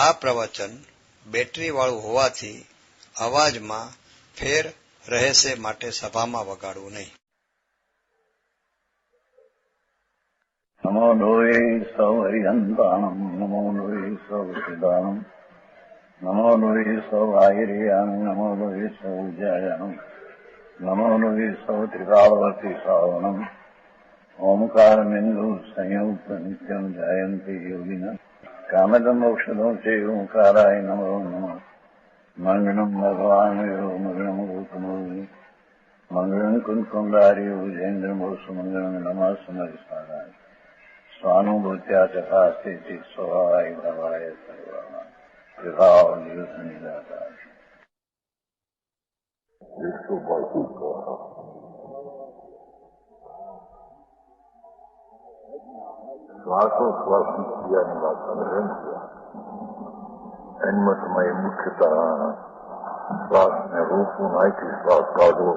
આ પ્રવચન બેટરીવાળું હોવાથી અવાજમાં ફેર રહેશે, માટે સભામાં વગાડવું નહીં. નમો લોહે સૌ હરિહંતાણમ, નમો લોહે સૌ સિદ્ધાણમ, નમો લોહે સૌ આહિર્યાણમ, નમો લોહે સૌ જયાણમ, નમો લોહે સૌ ત્રિકાળવતી શ્રાવણમ, ઓમકાર બિંદુ સંયુક્ત નિત્યમ જયંતિ યોગિના કામદમ ઔષધો છે ઓંકારાય નમો નમઃ. મંગળમ ભગવાન મંગળમ ગૌતમો મંગળમ કુંકુંડાર્યો જૈન્દ્રમો સુમંગળમ નમઃ સમરિસ્વારાય સ્વાનુભૂત્યા ચકાસ્તે સ્વભાવાય ભવાય સર્વમાં વિભાવ નિયુદ્ધ નિરાકાર. શ્વાસોશ્વાસની ક્રિયાની વાત સંગ્રહણ થયા. એનમાં સમયે મુખ્યતઃ શ્વાસને રોકવું, નાયથી શ્વાસ કાઢવો,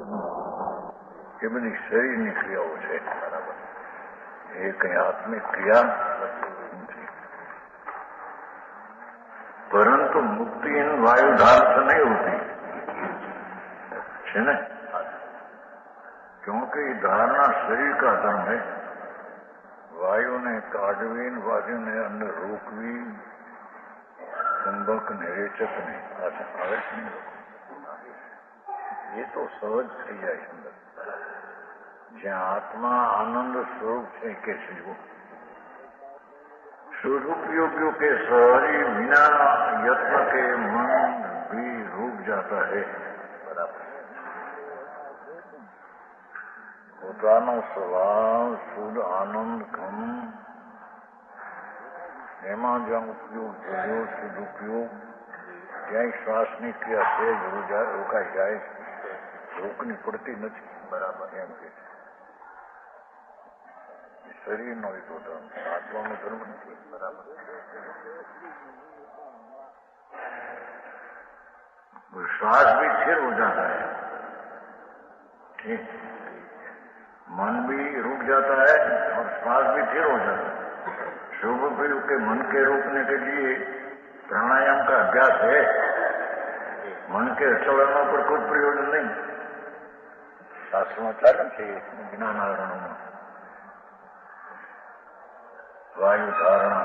એ બધી શરીરની ક્રિયાઓ છે. બરાબર, એ કઈ આત્મિક ક્રિયા નથી. પરંતુ मुक्ति इन वायुधार से नहीं होती है ना, क्योंकि धारणा शरीर का धर्म है. वायु ने काढ़वी, वायु ने अंदर रोकवी, ચુંબક ને રેચક ને આવે છે, એ તો સહજ થઈ જાય છે અંદર. જ્યાં આત્મા આનંદ સ્વરૂપ છે કે છે स्वरूपयोगियों के सहरी बिना यत्न के मन भी रुक जाता है. बराबर, પોતાનો સ્વભાવ શુદ્ધ આનંદ ઘન, એમાં જ્યાં ઉપયોગ થયો શુદ્ધ ઉપયોગ, ક્યાંય શ્વાસની ક્રિયા છે રોકાઈ જાય, રોકની પડતી નથી. બરાબર, એમ કે શરીરનો એક ધર્મ, આત્માનો ધર્મ નથી. બરાબર, श्वास भी स्थिर हो जाता है, ठीक, मन भी रुक जाता है और श्वास भी स्थिर हो जाता है. शुभ प्रयोग के मन के रोकने के लिए प्राणायाम का अभ्यास है. मन के चलनों पर कोई प्रयोजन नहीं. शास्त्रोच्चारण છે જ્ઞાનાવરણોમાં વાયુ ધારણા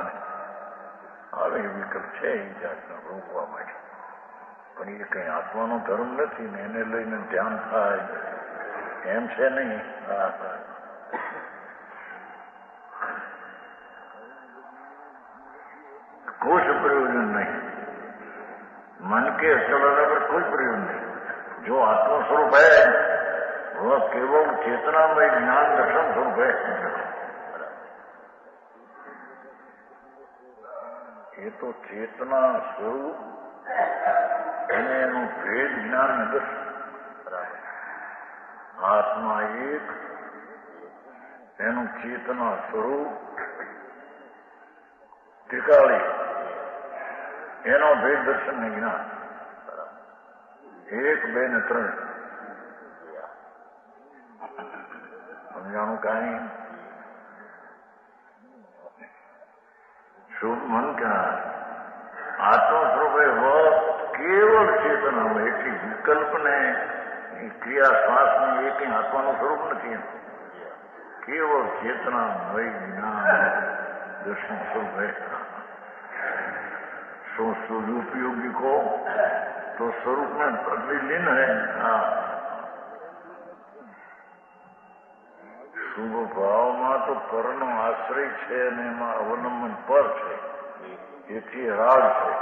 આવે વિકલ્પ છે એ જાતને રોકવા માટે. પણ એ કઈ આત્માનો ધર્મ નથી ને એને લઈને ધ્યાન થાય એમ છે નહીં. कुछ प्रयोजन नहीं. मन के चलने पर कोई प्रयोजन नहीं. जो आत्मस्वरूप है वह केवल चेतनामय ज्ञान दर्शन स्वरूप है. ये तो चेतना स्वरूप અને એનું ભેદ જ્ઞાન દર્શન. આત્મા એક, એનું ચેતના સ્વરૂપ ત્રિકાળી, એનો ભેદ દર્શન ને જ્ઞાન. એક, બે ને ત્રણ સમજાણું કાંઈ. શુભ મન क्या आत्मा स्वरूप है वह केवल चेतना में एक विकल्प ने क्रिया श्वास में एक आत्मा નું સ્વરૂપ નથી. केवल चेतना वही ज्ञान दर्शन स्वरूप है. सदुपयोगी को तो स्वरूप में प्रतिलीन है. શુભ ભાવમાં તો પરનો આશ્રય છે અને એમાં અવલંબન પર છે, એથી રાગ છે.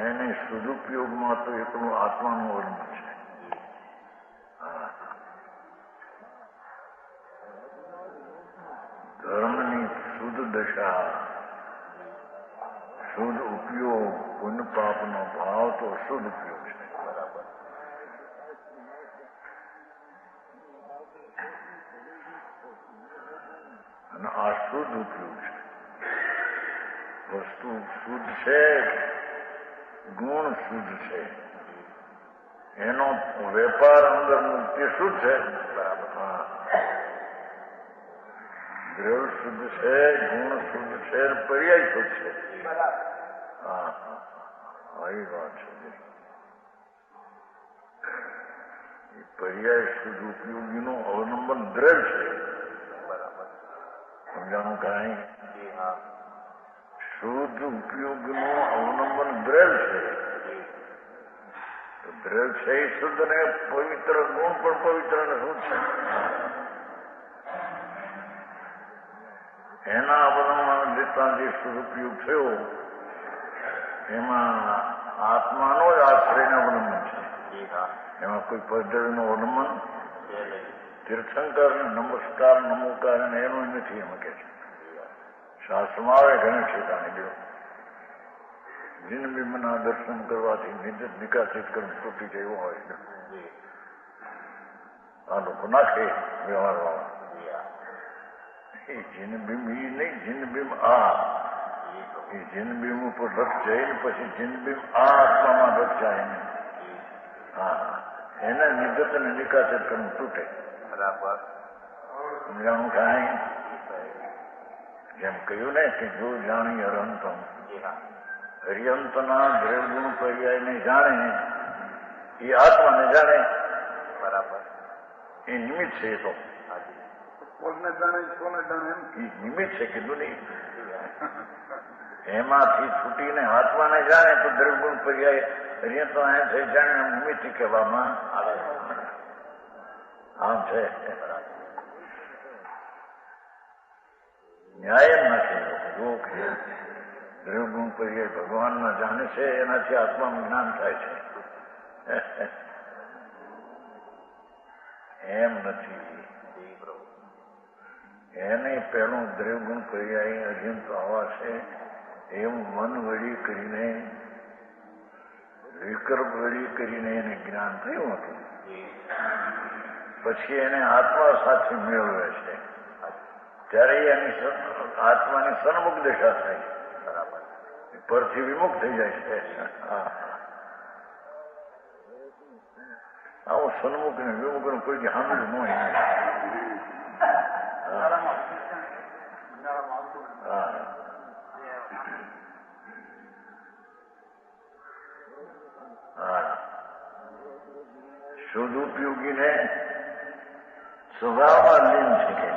એને સદુપયોગમાં તો એકલું આત્માનું અવલંબન છે. ધર્મની શુદ્ધ દશા, શુદ્ધ ઉપયોગ, પુણ્ય પાપનો ભાવ તો શુદ્ધ ઉપયોગ છે. બરાબર, અને આ શુદ્ધ ઉપયોગ છે. વસ્તુ શુદ્ધ છે, ગુણ શુદ્ધ છે, એનો વેપાર અંદર મુક્તિ શુદ્ધ છે. બરાબર, દ્રવ્ય શુદ્ધ છે, ગુણ શુદ્ધ છે, પર્યાય શુદ્ધ છે. હા આવી વાત છે. એ પર્યાય શુદ્ધ ઉપયોગીનું અવલંબન દ્રવ્ય છે. સમજાણું કાંઈ? શુદ્ધ ઉપયોગનું અવલંબન દ્રવ્ય છે. તો દ્રવ્ય છે એ શુદ્ધ ને પવિત્ર, ગુણ પણ પવિત્ર ને શુદ્ધ છે. એના અવલંબન લેતા જે સદુપયોગ થયો એમાં આત્માનો જ આશ્રયનું અવલંબન છે. એમાં કોઈ પદ્ધતિનું અવલંબન તીર્થંકર નમસ્કાર નમોકાર એનું નથી. એમાં કે છે શાસ્ત્રમાં આવે ઘણી ઠેકાણે લ્યો જીન બિંબના દર્શન કરવાથી નિર્જિત નિકાસિત કર્મ તૂટી ગયો હોય. આ લોકો નાખે વ્યવહારવાળા. એ જીન બિંબ એ નહીં, જીન બિંબ આ. એ જીન બિંબ ઉપર રસ જાય ને પછી જીન બિંબ આ આત્મામાં રસ જાય ને. હા એને નિર્ગત અને નિકાસિત કર્મ તૂટે. બરાબર સમજાણું કાંઈ? જેમ કહ્યું ને કે જો જાણી હરંતમ, હરિયંતના દ્રવ્યગુણ પર્યાયને જાણે એ આત્માને જાણે. બરાબર એ નિમિત્ત છે. એ તો કોને જાણે કોને જાણે એમ એ નિમિત્ત છે કીધું નહીં. એમાંથી છૂટીને આત્માને જાણે તો દ્રવ્યગુણ પર્યાય હરિયંતના એમ થઈ જાણે એમ નિમિત્ત કહેવામાં આવે. આમ છે ન્યાય એમ નથી. જો દ્રવ્યગુણ પર્યાય ભગવાનના જાણે છે એનાથી આત્માનું જ્ઞાન થાય છે. એમ નથી. એને પહેલું દ્રવ્યગુણ પર્યાય અર્જુન આવા છે એવું મન વળી કરીને વિકલ્પ વળી કરીને એને જ્ઞાન થયું હતું. પછી એને આત્મા સાથે મેળવે છે ત્યારે એની આત્માની સન્મુખ દશા થાય. બરાબર પરથી વિમુખ થઈ જાય છે. આવું સન્મુખ ને વિમુખ નું કોઈ સાંભળ્યું ન હોય. સદુપયોગીને स्वभाव लीन છે,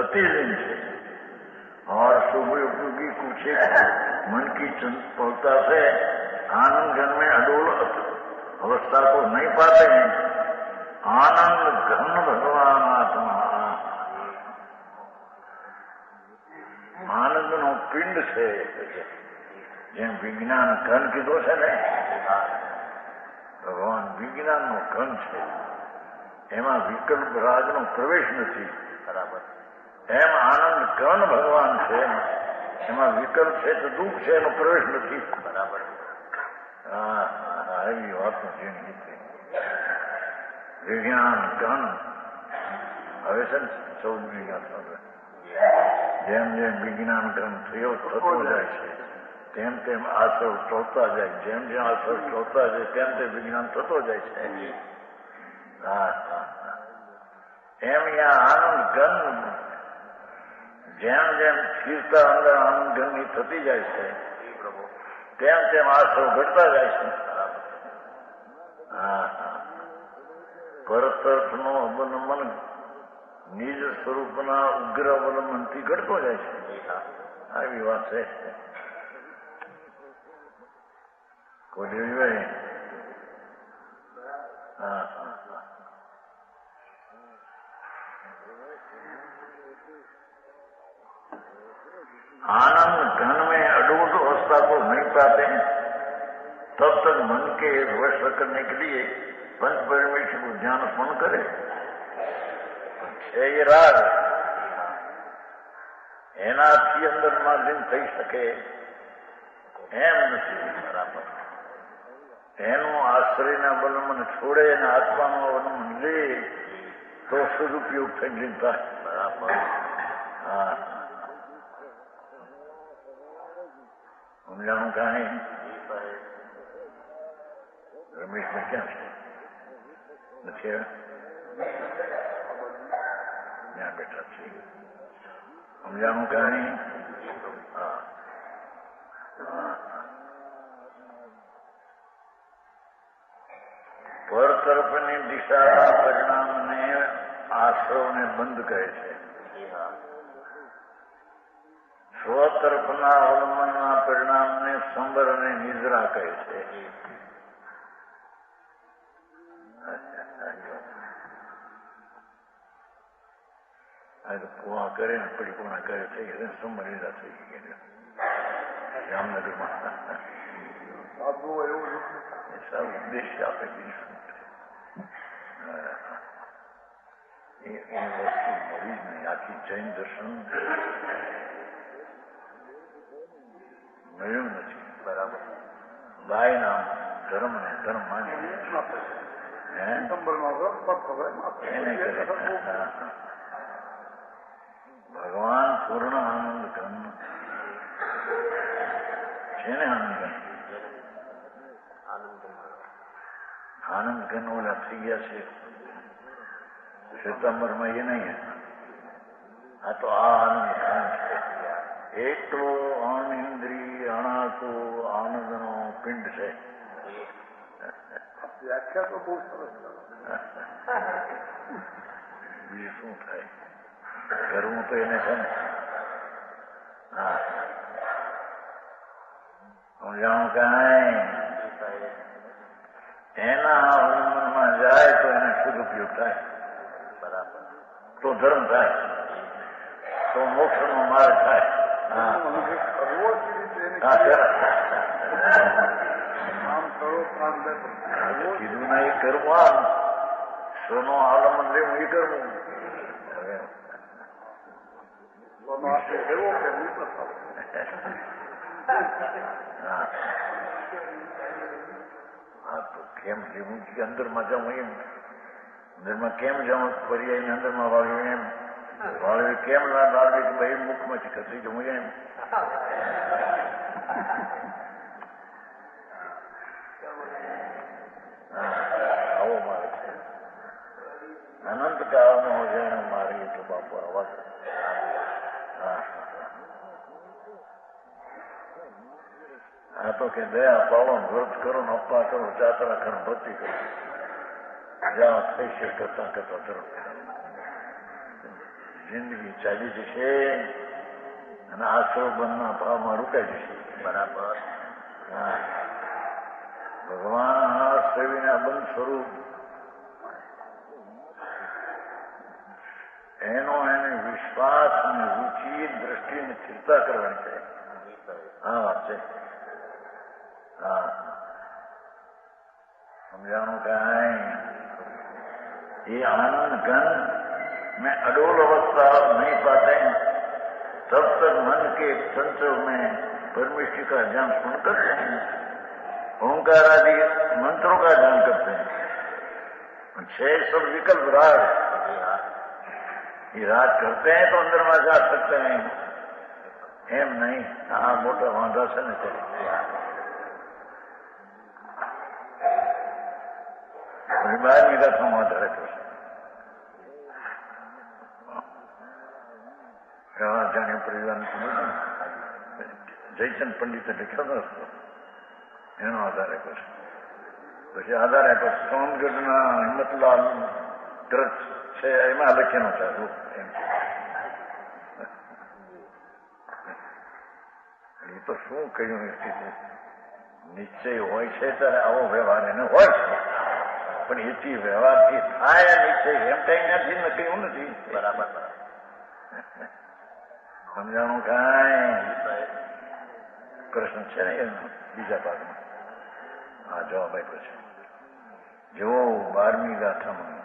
अति लीन છે. और शुभयोगी कुछ मन की चंचलता से आनंद घन में अडोल अवस्था को नहीं पाते हैं. आनंद घन भगवान आत्मा आनंद નો પિંડ છે. જેમ વિજ્ઞાન ઘન કીધો છે ને, ભગવાન વિજ્ઞાન નો ઘન છે. એમાં વિકલ્પ રાગનો પ્રવેશ નથી. બરાબર એમ આનંદ ઘન ભગવાન છે. એમાં વિકલ્પ છે તો દુઃખ છે એનો પ્રવેશ નથી. બરાબર હા એવી વાત નથી. વિજ્ઞાન ઘન હવે છે ને 14મી ગાથા. જેમ જેમ વિજ્ઞાન ઘન થતો જાય છે તેમ તેમ આસર ટોળતા જાય. જેમ જેમ આસર ટોળતા જાય તેમ તેમ વિજ્ઞાન થતો જાય છે. એમ આનંદ ઘન જેમ જેમ સ્થિરતા અંદર આનંદ ઘનની થતી જાય છે તેમ તેમ આસરો ઘટતા જાય છે. પરતર્થનો અવલંબન નિજ સ્વરૂપના ઉગ્ર અવલંબનથી ઘટતો જાય છે. આવી વાત છે. કોઈ ભાઈ आनंद घन में अडोल अवस्था को नहीं पाते तब तक मन के वश करने के लिए पंच परमेश्वर को ध्यान स्मरण करे. ये राग એનાથી અંદર માર્જન થઈ શકે એમ નથી. બરાબર એનું આશ્રયના અવલંબન છોડે અને આત્માનું અવલંબન લે તો સદુપયોગ થઈ થાય. બરાબર હા સમજાણું કાંઈ? રમેશભાઈ ક્યાં છે? નથી ત્યાં બેઠા છે. સમજાણું કાંઈ? પર તરફની દિશાના પરિણામને આશ્રવને બંધ કહે છે. સ્વ તરફના અવલંબનના પરિણામને સંબર અને નિદ્રા કહે છે. પૂર્ણ કરે ને પરિપૂર્ણ કરે છે કે સંબર નિદ્રા થઈ ગઈ જામનગરમાં ઉદ્દેશ્ય આપે બીજું એ વસ્તુ મળી જ નહીં. આખી જૈન દર્શન મળ્યું નથી. બરાબર. બાય નામ ધર્મ ને ધર્મ માની એને કરે. ભગવાન પૂર્ણ આનંદ ઘન છે ને. આનંદ ઘન ઓલા થઈ ગયા છે શ્વેતાંબરમાં, એ નહીં. આ તો આ આનંદ ઘન છે. એટલો અનિંદ્રિય અણાતો આનંદનો પિંડ છે. વ્યાખ્યા તો બહુ સરસ. બીજું શું થાય? કરવું તો એને છે ને. હા, હું જાણું કાંઈ એના અવલંબનમાં જાય તો એને શુદ્ધ ઉપયોગ થાય. બરાબર. તો ધર્મ થાય, તો મોક્ષનો માર્ગ થાય. કીધું ના એ કરવું, સ્વનો અવલંબન લેવું એ કરવું. હા, તો કેમ લેવું કે અંદરમાં જાઉં એમ, અંદરમાં કેમ જાઉં પર્યાય અંદરમાં વાળ્યું એમ, વાળ્યું કેમ લાડવી કે ભાઈ મુખમાંથી ખસી જવું એમ. આવો મારે છે અનંત કાળનો હોજાનો મારે તો બાપુ આવા. આ તો કે દયા પાડો, વ્રત કરો, અપ્પા કરો, જાત્રા કરો, ભક્તિ કરો, જ્યાં થઈ છે કરતા કરતા ધર્મ. જિંદગી ચાલી જશે અને આશ્રવ બંધના ભાવમાં રોકાઈ જશે. બરાબર. હા, ભગવાન આશ્રવીના બંધ સ્વરૂપ એનો એને વિશ્વાસ અને રુચિ દ્રષ્ટિને સ્થિરતા કરવાની છે. હા વાત છે. हाँ, समझाणु कांई ये आनंद घन में अडोल अवस्था नहीं पाते हैं, तब तक मन के चंचल में परमेश्वर का ध्यान सुन करते हैं, ओंकार आदि मंत्रों का ध्यान करते हैं. 6 सब विकल्प राग, ये राग करते हैं तो अंदर में जा सकते हैं. एम नहीं. हाँ, मोटा वांधा से न चले. બહાર નીકળવામાં વધારે કરશે. જાણે પરિવાર જયચંદ પંડિતે લખ્યો હતો એનો આધાર આપ્યો છે. પછી આધાર આપ્યો સોનગઢના હિંમતલાલ ગ્રંથ છે એમાં લખ્યાનો છે એમ. એ તો શું કહ્યું નિશ્ચય હોય છે ત્યારે આવો વ્યવહાર એને હોય છે, પણ એથી વ્યવહારથી થાય નિશ્ચય એમ કઈ નથી ને કહ્યું નથી. બરાબર. સમજાણું કાંઈ? પ્રશ્ન છે ને એનો બીજા ભાગમાં. હા, જવાબ આપ્યો છે. જો 12મી ગાથામાં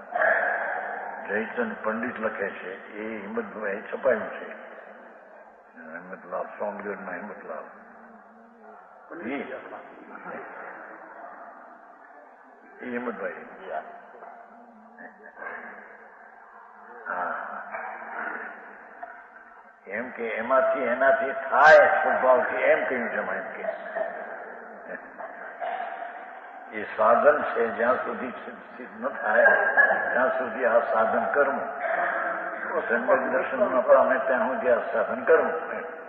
જયચંદ પંડિત લખે છે એ હિંમતભાઈ છપાયું છે. હિંમતલાલ, સોનગઢના હિંમતલાલ. એ હિંમતભાઈ. હા, એમ કે એમાંથી એનાથી થાય સ્વભાવથી એમ કહ્યું છે. એમ કે એ સાધન છે જ્યાં સુધી સિદ્ધ ન થાય ત્યાં સુધી આ સાધન કરવું. સમ્યક દર્શનમાં પામે ત્યાં હું જ્યાં સાધન કરું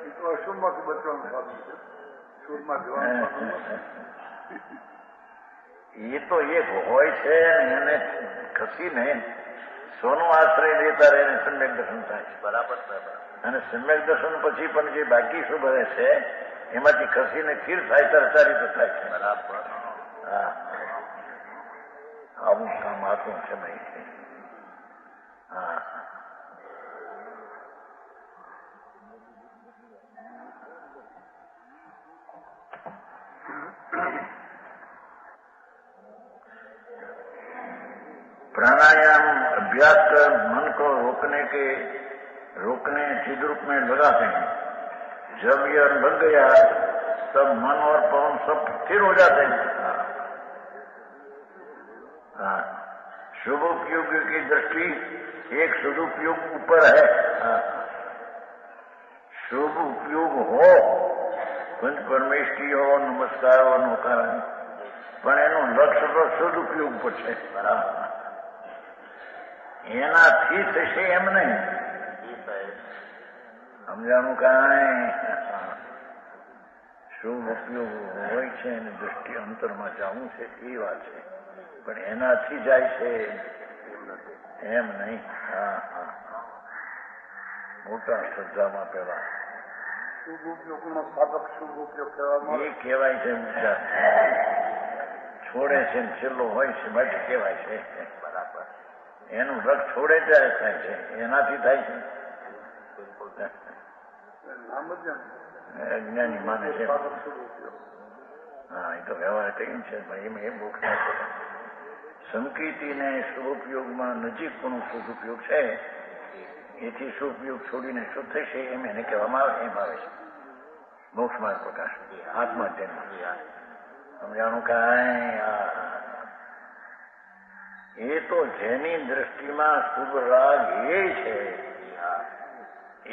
એ તો અશુભમાંથી બચવાનું સાધન છે, શુભમાં જવાનું સાધન નથી. એ તો એક હોય છે એને ખસીને સોનો આશ્રય લેતા રહે સમ્યક દર્શન થાય છે. બરાબર. અને સમ્યક દર્શન પછી પણ જે બાકી શુભ રહે છે એમાંથી ખસીને સ્થિર થાય તરચારિત થાય છે. બરાબર. હા, આવું કામ આતું છે ભાઈ. હા, प्राणायाम अभ्यास कर मन को रोकने चिद रूप में लगाते हैं. जब यह लग गया तब मन और पवन सब स्थिर हो जाते हैं. हाँ, शुभ उपयोग की दृष्टि एक सदुपयोग ऊपर है. हाँ, शुभ उपयोग हो पंच परमेष्ठी हो नमस्कार हो नौकार પણ એનું લક્ષ્ય તો સદુપયોગ પર છે. બરાબર. એનાથી થશે એમ નહીં. સમજાણું કાંઈ શુભ ઉપયોગ હોય છે એની દૃષ્ટિ અંતરમાં જવું છે એ વાત છે, પણ એનાથી જાય છે એમ નહીં. હા હા, મોટા શ્રદ્ધામાં પેલા શુભ ઉપયોગનો સાધક શુભ ઉપયોગ કહેવામાં એ કહેવાય છે. વિચાર છોડે છે ને છેલ્લો હોય છે માટે કહેવાય છે. બરાબર. એનું રસ છોડે ત્યારે થાય છે, એનાથી થાય છે. નામ જ અજ્ઞાની માને છે. સાધક શુભ ઉપયોગ. હા, એ તો વ્યવહાર કહ્યું છે ભાઈ. એમ એ મોક્ષ ના છે. સંકિતિને શુભ ઉપયોગમાં નજીકપણું શુભ ઉપયોગ છે, એથી શુભ ઉપયોગ છોડીને શું થશે એમ એને કહેવામાં આવે. એમ આવે છે મોક્ષ માર્ગ પ્રકાશ આત્મા જન્મ. સમજાણું કાંઈ? એ તો જેની દ્રષ્ટિમાં શુભ રાગ એ છે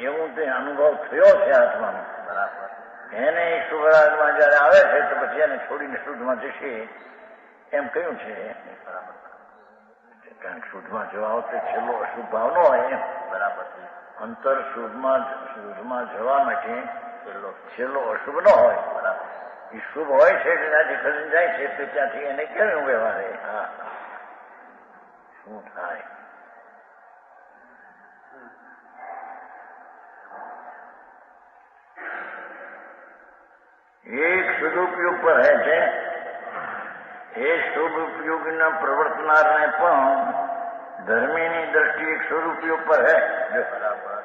એવું તે અનુભવ થયો છે આત્માનો. બરાબર. એને શુભ રાગમાં જયારે આવે છે તો પછી એને છોડીને શુદ્ધમાં જશે એમ કહ્યું છે. બરાબર. કારણ કે શુદ્ધમાં જવા આવશે છેલ્લો અશુભ ભાવ ન હોય એમ. બરાબર. અંતર શુદ્ધમાં જવા માટે છેલ્લો અશુભ ન હોય. બરાબર. એ શુભ હોય છે ત્યાંથી ખરીને જાય છે તો ત્યાંથી એને કેવું વ્યવહારે. હા, શું થાય? એક સદુપયોગ પર હે છે. એ શુભ ઉપયોગના પ્રવર્તનારને પણ ધર્મીની દ્રષ્ટિ એક સદુપયોગ પર હે. બરાબર.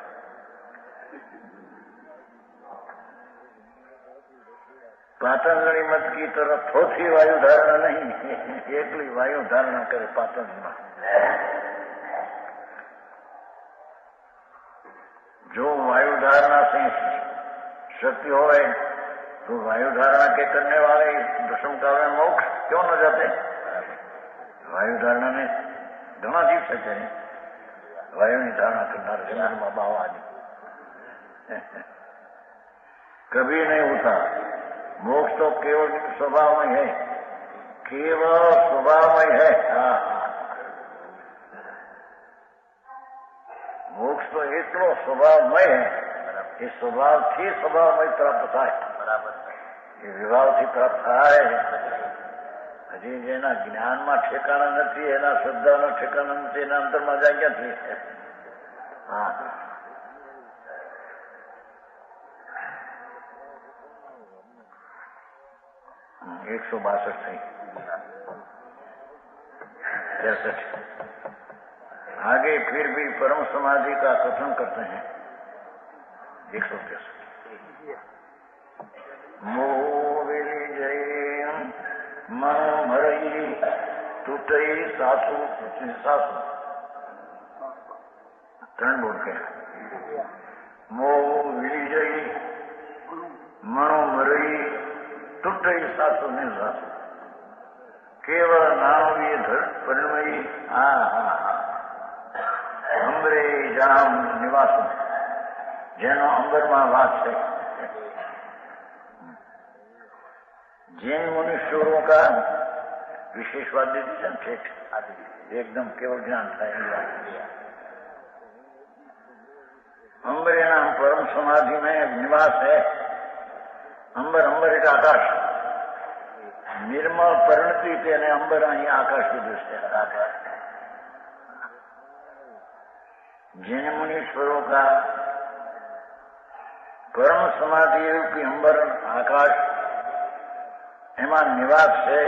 पातंजलि मत की तरफ थोथी वायु धारणा नहीं, एकली वायु धारणा करे पातंजलि. जो वायु धारणा से शक्ति हो तो वायु धारणा के करने वाले दशम काल में मोक्ष क्यों न जाते? वायु धारणा ने घना जीव सकते हैं. वायु की धारणा करना जंगल में बाबा आदि कभी नहीं होता. मोक्ष तो केवल स्वभाव में है, केवल स्वभाव में है. मोक्ष तो एकलो स्वभावमय है. ये स्वभाव थी स्वभावमय प्राप्त થાય. બરાબર. એ વિભાવથી પ્રાપ્ત થાય. હજી જેના જ્ઞાનમાં ઠેકાણા નથી, એના શ્રદ્ધાનો ઠેકાણા નથી, એના અંતરમાં જાય ક્યાંથી? હા, 162 થઈ. 63. आगे फिर भी परम समाधि का कथन करते हैं. 163. मोविजय मनोमरई तूटई सासु सासु. 3 बोल के मोविजय मनोमरई तूटई सासु ने सासु. केवल नाणवीय धड़ परिणमयी. अंबरे जाम निवास જેનો અંબરમાં વાસ છે. जैन मुनीश्वरों का विशेषवाद दे दीजिए. ठीक, एकदम केवल ज्ञान था. अंबर नाम परम समाधि में निवास है। अंबर अंबर एक आकाश निर्मल परिणति थी અને અંબર અહીં આકાશ કીધું છે। जिन मुनीश्वरों का परम समाधि रूपी अंबर आकाश एमा निवास है,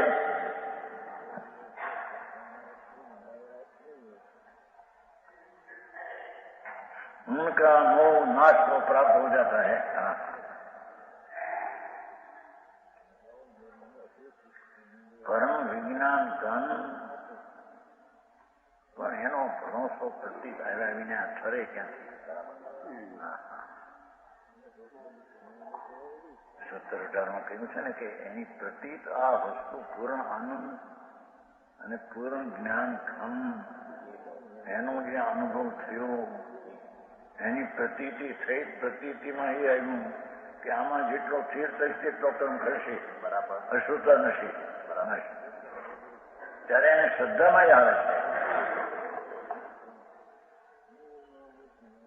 उनका मोह नाश को प्राप्त हो जाता है। परम विज्ञान धन પણ એનો ભરોસો પ્રતીત આવ્યા વિના ઠરે ક્યાંથી? 17-18 કહ્યું છે ને કે એની પ્રતીત આ વસ્તુ પૂર્ણ આનંદ અને પૂર્ણ જ્ઞાન ખમ એનો જે અનુભવ થયો એની પ્રતીતિ થઈ, પ્રતીતિમાં એ આવ્યું કે આમાં જેટલો તીર્થ હશે તેટલો કર્મ કરશે, બરાબર અશુતા નથી, બરાબર ત્યારે એને શ્રદ્ધામાં જ આવે છે।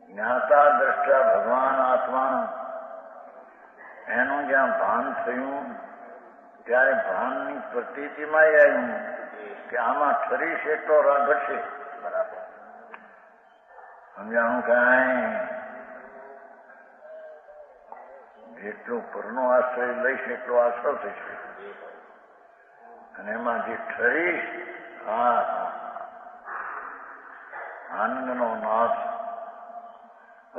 જ્ઞાતા દ્રષ્ટા ભગવાન આત્મા એનું જ્યાં ભાન થયું ત્યારે ભાનની પ્રતીતિમાં આવ્યું કે આમાં ઠરીશ એટલો રાગ હશે, બરાબર સમજાણું કાંઈ? જેટલો પરનો આશ્રય લઈશ એટલો આશરો થશે અને એમાં જે ઠરીશ આનંદનો નાથ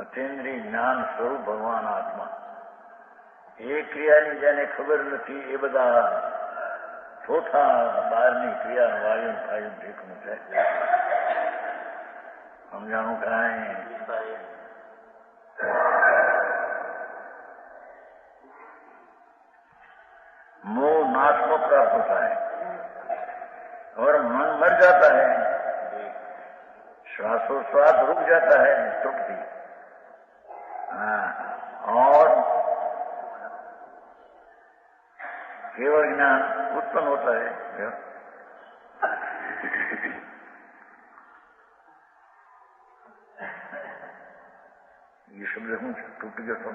અચેન્દ્રી જ્ઞાન સ્વરૂપ ભગવાન આત્મા એ ક્રિયાની જેને ખબર નથી એ બધા ચોથા બહારની ક્રિયા વાયુ ફાયુ ઠીકનું છે। સમજાણું કાંઈ? मोह नाश को प्राप्त होता है और मन मर जाता है, श्वासोश्वास रुक जाता है तृप्ति, और केवल ज्ञान उत्पन्न होता है। ये शब्द हूँ टूट गया तो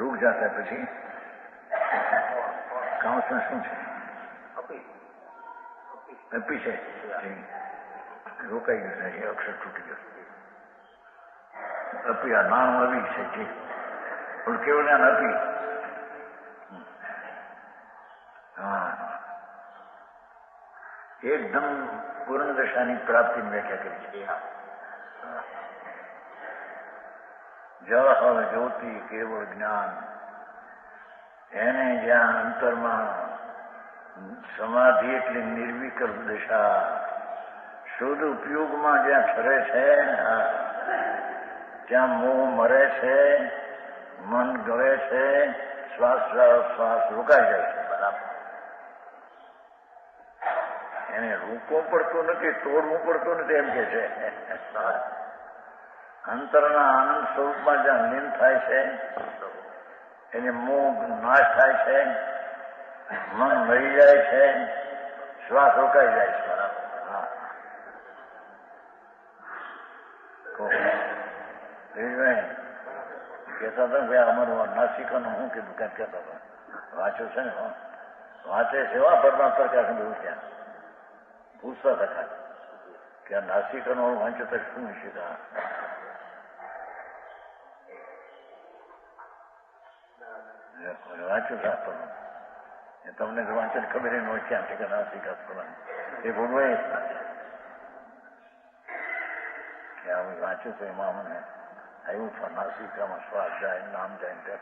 रुक जाता है પછી કાઉન્સમાં શું છે? અપી છે, રોકાઈ ગયું છે, એ અક્ષર તૂટી ગયો। અપી આ નાણું આવી છે, ઠીક પણ કેવું જ્ઞાન અપી? હા, એકદમ પૂર્ણ દશાની પ્રાપ્તિની વ્યાખ્યા કરી છે। જળ જ્યોતિ કેવળ જ્ઞાન એને જ્યાં અંતરમાં સમાધિ એટલે નિર્વિકલ્પ દશા શુદ્ધ ઉપયોગમાં જ્યાં ઠરે છે ત્યાં મોહ મરે છે, મન ગળે છે, શ્વાસ રોકાઈ જાય છે, બરાબર એને રોકવું પડતું નથી, તોડવું પડતું નથી એમ કે છે। અંતરના આનંદ સ્વરૂપમાં જ્યાં લીન થાય છે એને મોહ નાશ થાય છે, મન મરી જાય છે, શ્વાસ રોકાઈ જાય છે, બરાબર। હા, કહેતા હતા ભાઈ અમારું નાસિકાનું હું કીધું ક્યાંક કહેતા હતા, વાંચ્યું છે ને, વાંચે સેવા પરમાત્મા ક્યાંક બધું ત્યાં પૂછતા હતા કે આ નાસિકાનું વાંચ્યું તો શું શીખા? વાંચ્યું છે આપણને, તમને વાંચન ખબર ન હોય ક્યાં કે નાસિકા કરવાની એ ભૂલવાય કે આ વાંચ્યું તો એમાં મને આવ્યું છે નાસિકામાં શ્વાસ જાય, નામ જાય,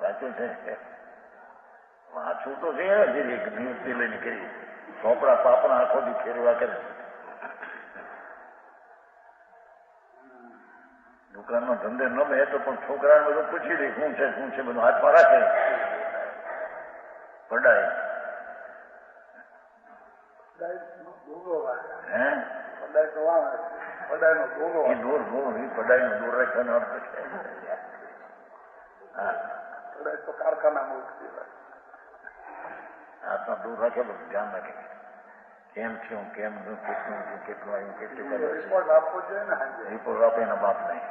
વાંચ્યું છે, વાંચવું તો છે નિયુક્તિ લઈને કરી ચોપડા પાપડા આખો દી ફેરવા કરે, દુકાનમાં ધંધે ન બે તો પણ છોકરાને બધું પૂછી દે શું છે બધું હાથમાં રાખે, પડાય દૂર રાખવાનો અર્થ છે। હા, કારખાનામાં હાથમાં દૂર રાખે બધું ધ્યાન રાખે, કેમ થયું કેમ કેટલું કેટલું આવ્યું કેટલું રિપોર્ટ આપવો જોઈએ ને સાંજે. રિપોર્ટ આપે એના બાપ નહીં.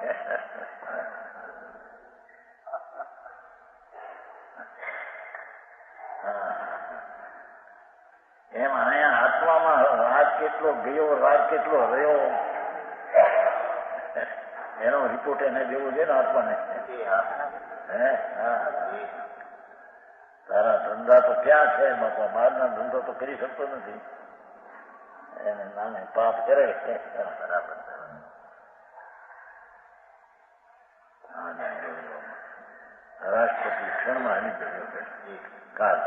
એમ અહીંયા આત્મામાં રાગ કેટલો ગયો રાગ કેટલો રહ્યો એનો રિપોર્ટ એને દેવો છે ને આત્માને. હે હા તારા ધંધા તો ક્યાં છે બાપા? બહારના ધંધો તો કરી શકતો નથી. એને નામે પાપ કરે. બરાબર. રાષ્ટ્રપતિ ક્ષણમાં આવી ગયો કાલ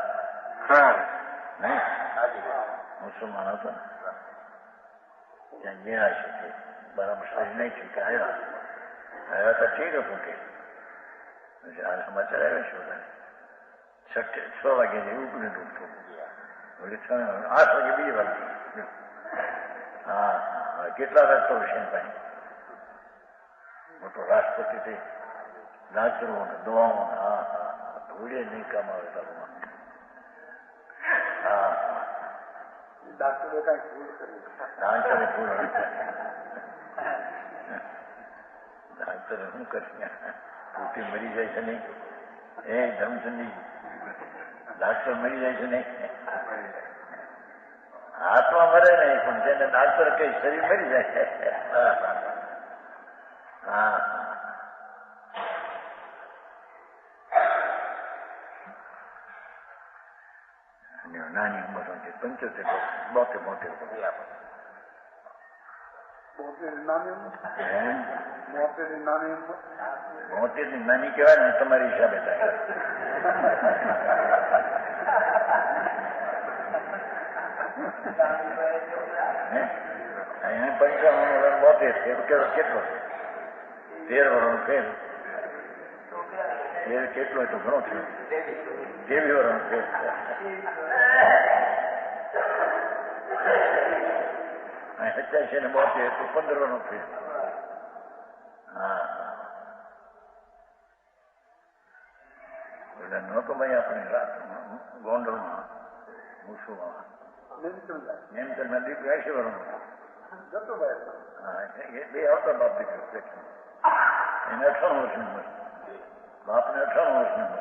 નહીં મુસલમાન હતો ને ત્યાં ગયા છે તે બરાબર શરીર નહીં છે કે આવ્યા તો ઠીક હતું કે સમાચાર આવ્યા છે બધા 6 વાગે જેવું ઉપડી ડૂબતું 8 વાગે બીજી વાર. હા કેટલા રાખતો હશે ભાઈ? મોટો રાષ્ટ્રપતિ તે ડાક્ટરો ને દવાઓ ને હા ધૂળે નહીં કામ આવે તારું. હા ડાક્ટરે કઈ ભૂલ કરી. ડાક્ટરે ભૂલ ડાક્ટરે શું કરી પોતે મરી જાય છે નહીં એ ધર્મચંદી ડાક્ટર મરી જાય છે નહીં. આત્મા મરે નહીં પણ જેને ડાક્ટર કઈ શરીર મરી જાય. હા નાની ઉંમર 75 બોતેર મોટેરની નાની કહેવાય ને તમારી હિસાબે થાય. અહીંયા 55 72 કેટલો 13 વર્ષનો ફેર. ફેર કેટલો તો ઘણો થયો. 23 વર્ષનો ફેર. 87 ને 72 તો 15 વર્ષનો ફેર. હા એટલે નહોતો ભાઈ આપણે રાત ગોંડલમાં મુસુમાં નેમચંદમાં દીકરો 80 વર્ષનો. હા એ બે આવતા બાપ દીકરો એને 98 વર્ષની ઉંમર. બાપને 98 વર્ષની ઉંમર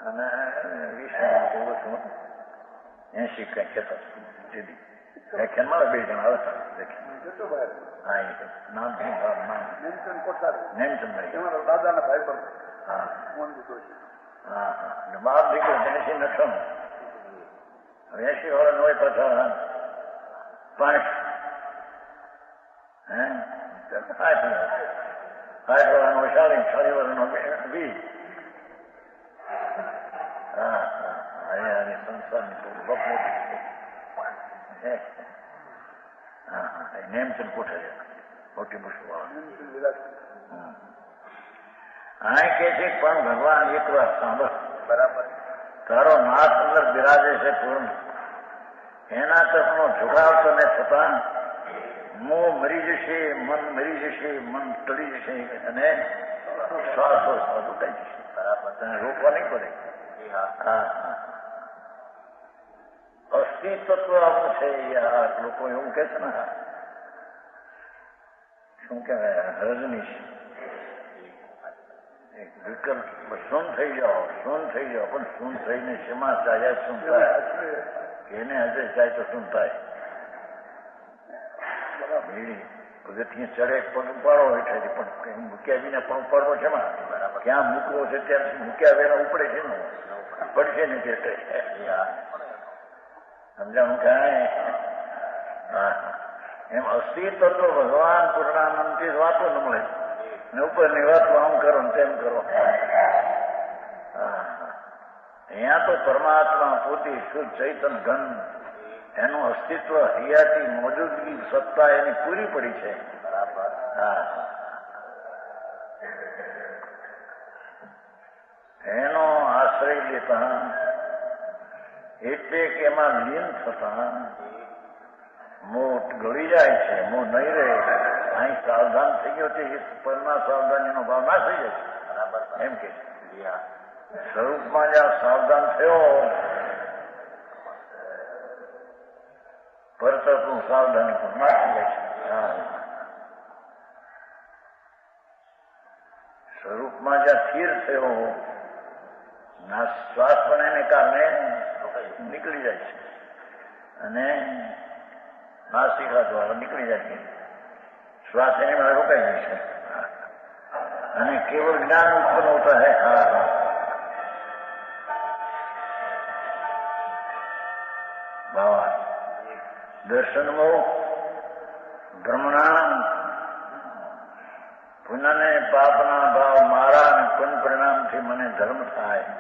અને 80 કઈ કહેતા દીદી વ્યાખ્યાનમાં 2 જણા આવતા હા એ નામ નેમચંદ દાદાના ભાઈ પણ. હા હા હા બાપ દીકરો 80 ને 98. 80 વર્ષ હોય પાછા 5 વર્ષનો 40 વર્ષનો 20. હા હા સંસારની બહુ મોટી. હા હા નેમચંદ કોઠારી મોટી મુશ્કેલ. હા કે છે પણ ભગવાન એક વાત સાંભળ. બરાબર. તારો નાથ અંદર બિરાજે છે પૂર્ણ. એના તરફનો ઝુકાવ તને થતા મોં મરી જશે, મન મરી જશે, મન ટળી જશે અને શ્વાસો દુખાઈ જશે. બરાબર. તને રોકવા નહીં પડે. હા અસ્તિત્વ આપણું છે યાર. લોકો એવું કે છે ને શું કહેવાય રજનીશ વિકલ્પ શું થઈ જાઓ પણ શું થઈને શેમાં જાય શું થાય એને હજે જાય તો શું થાય? પગથિયે ચડે પગ ઉપાડો હેઠળથી પણ મૂક્યા વિના પણ ઉપાડવો છે ક્યાં મૂકવો છે ત્યાં મૂક્યા વેલા ઉપડે છે ને પડશે ને તે સમજાણું કાંઈ. હા એમ અસ્તિત્વ તો ભગવાન પૂર્ણાનંદથી વાતો ન મળે ને ઉપરની વાતો આમ કરો ને તેમ કરો. અહીંયા તો પરમાત્મા પોતે શુદ્ધ ચૈતન ઘન એનું અસ્તિત્વ હૈયાતી મોજૂદગી સત્તા એની પૂરી પડી છે. હા એનો આશ્રય લેતા એટલે કે એમાં લીન થતા મોં ગળી જાય છે, મોં નહીં રહે. અહીં સાવધાન થઈ ગયો છે એ પરના સાવધાનીનો ભાવ ના થઈ જાય છે એમ કે સ્વરૂપમાં જ્યાં સાવધાન થયો સાવધાની પણ નાખી જાય છે. સ્વરૂપમાં જ્યાં સ્થિર થયો શ્વાસ પણ એને કારણે નીકળી જાય છે અને નાસિકા દ્વારા નીકળી જાય છે. શ્વાસ એને में रोकाई જાય છે અને केवल ज्ञान उत्पन्न होता है. दर्शन ભ્રમણા પુનઃને પાપના ભાવ મારા અને પુન પરિણામથી મને ધર્મ થાય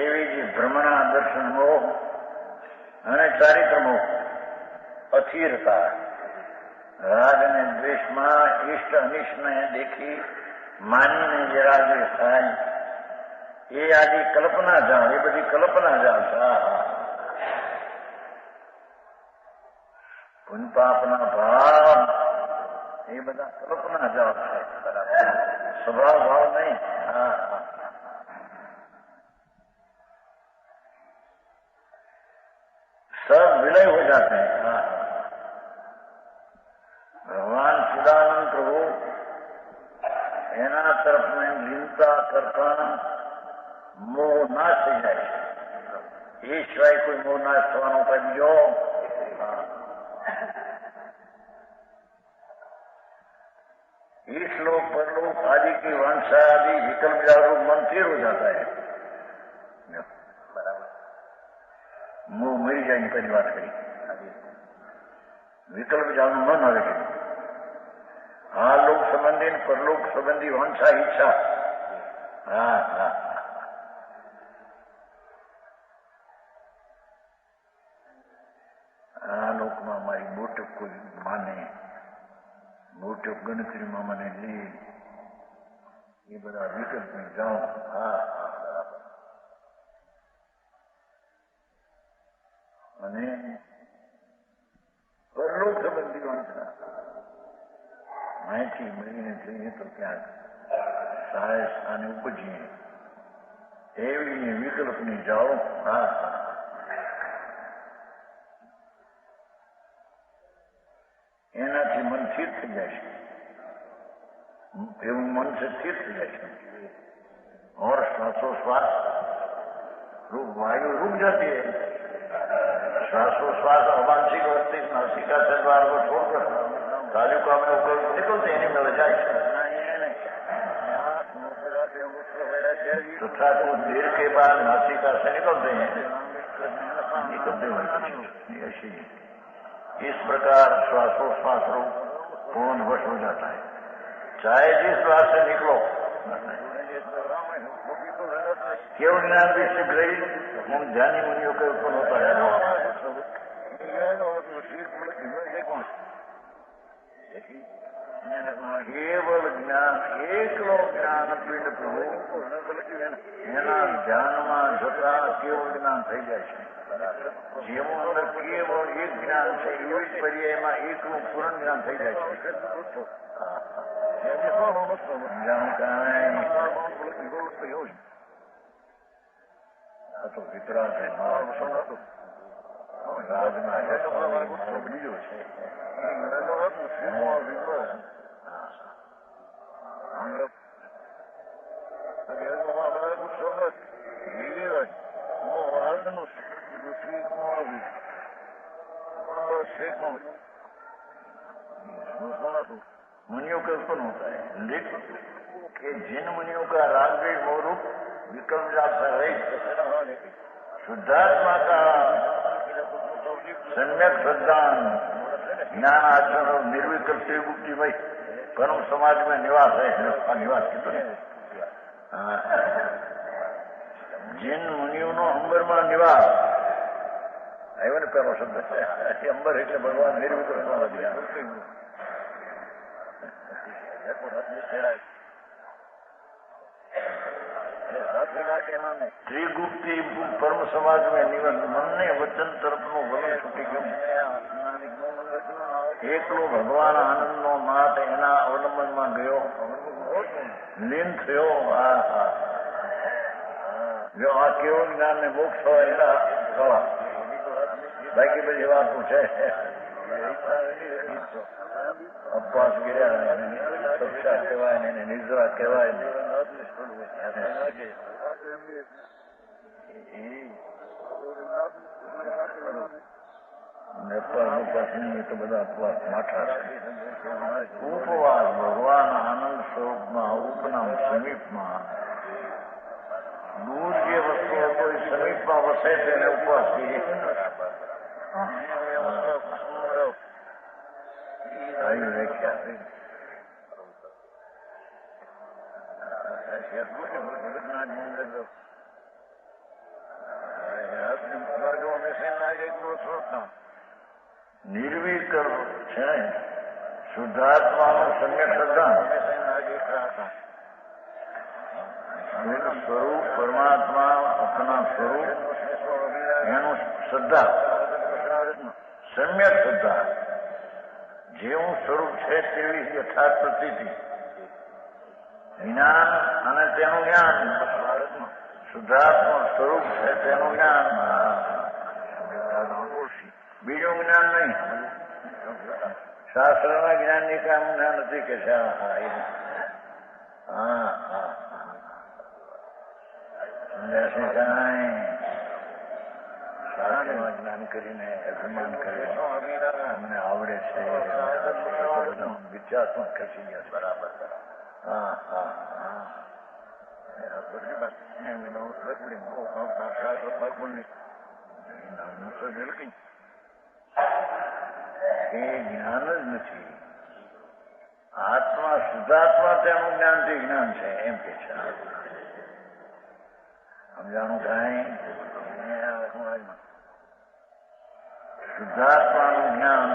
એવી જ ભ્રમણા દર્શન મોહ અને ચારિત્ર મોહ અથિરતા રાગ અને દ્વેષમાં ઇષ્ટ અનિષ્ટને દેખી માનીને જે રાગદ્વેષ થાય એ આદિ કલ્પના જાળ, એ બધી કલ્પના જાળ છે. પુન પાપના ભાવ એ બધા કલ્પના જાળ છે, સ્વભાવ ભાવ નહીં. सब विलय हो जाते हैं. भगवान चिदानंद प्रभु एना तरफ में लीनता करता मोह नाश થઈ જાય છે. એ સિવાય કોઈ મોહ નાશ થવાનો કઈ બીજો ईश्लोक परलोक आदि की वांछा आदि विकल्प जागरूक मन स्थिर हो जाता है. मोह मरी जाए पहली बात करी विकल्प जागरूक मन આવે છે. આ લોક સંબંધી પરલોક સંબંધી વાંછા ઈચ્છા આ લોકમાં મારી બોટક કોઈ માને બોટક ગણતરીમાં મને લે એ બધા વિકલ્પ જાઉં. અને પરલોક સંબંધી વાંચના અહીંથી મળીને જઈએ તો ક્યાંક સહાય સ્થાને ઉપજીએ એવી વિકલ્પની જાઓ. એનાથી મન સ્થિર થઈ જાય છે. એવું મન से स्थिर થઈ જાય છે और श्वासोश्वास रूप वायु रुक जाती है. श्वासोश्वास अवांछित वृत्ति नासिका से द्वार को छोड़कर तालुका में ऊपर निकलते हैं मिल जाए तथा तो देर के बाद नासिका से निकलते हैं ऐसी इस प्रकार श्वासोश्वास रूप पूर्ण वश हो जाता है. चाहे जिस श्वास से निकलो केवल ज्ञान भी सीख गई हम ध्यानी मुनियों के उत्पन्न होता है. केवल ज्ञान एकलो ज्ञान પિંડ પ્રભુ એના ધ્યાનમાં જતા કેવળ જ્ઞાન થઈ જાય છે. જેવું અંદર કેવળ એક જ્ઞાન છે એવી જ પર્યાયમાં એકનું પૂર્ણ જ્ઞાન થઈ જાય છે. તો વિતરાગ રાજના બીજો છે. मुनियों के उत्पन्न होता है. लेकिन कि जिन मुनियों का राग मोरूप विकल्प जाता है शुद्धात्मा का सम्यक श्रद्धान ज्ञान आचरण और निर्विकल्प गुप्ति में परम समाज में निवास है. निवास की तो जिन मुनियों नो अंबर में निवास આવ્યો ને પેલો શબ્દ અંબર એટલે ભગવાન નિર્વિકલ્પ त्रिगुप्ती परम समाज में निवन मन ने वचन तरफ નું વલણ છૂટી ગયું. એકલો ભગવાન આનંદ નો નાથ એના અવલંબનમાં ગયો લીન થયો. જો આ કેવળ જ્ઞાન ને મોક્ષ હોય એના બાકી બધી વાતો છે. અપવાસ કર્યા સક્ષા કહેવાય ને નિદ્રા કહેવાય ને તો બધા અપવાસ માઠા છે. ઉપવાસ ભગવાન આનંદ સ્વરૂપમાં ઉપનામ સમીપમાં દૂર જે વસ્તુ કોઈ સમીપમાં વસે તેને ઉપવાસ કહીએ. આવી વ્યાખ્યા નિર્વિકલ્પ છે ને શુદ્ધાત્માનું સમ્યક શ્રદ્ધા સ્વરૂપ પરમાત્મા આપણા સ્વરૂપ એનું શ્રદ્ધા સમ્યક શ્રદ્ધા જેવું સ્વરૂપ છે તેવી યથાર્થ પ્રતીતિ જ્ઞાન અને તેનું જ્ઞાન શુદ્ધાત્મા સ્વરૂપ છે તેનું જ્ઞાન બીજું જ્ઞાન નહીં. શાસ્ત્રના જ્ઞાનની કામના નથી કે શાસ્ત્રમાં જ્ઞાન કરીને અભિમાન કરે અમને આવડે છે વિચારમાં ખસી ગયા. બરાબર. એ જ્ઞાન જ નથી. આત્મા શુદ્ધાત્મા તેનું જ્ઞાનથી જ્ઞાન છે એમ કે છે. સમજાણું કાંઈ? શુદ્ધાત્માનું જ્ઞાન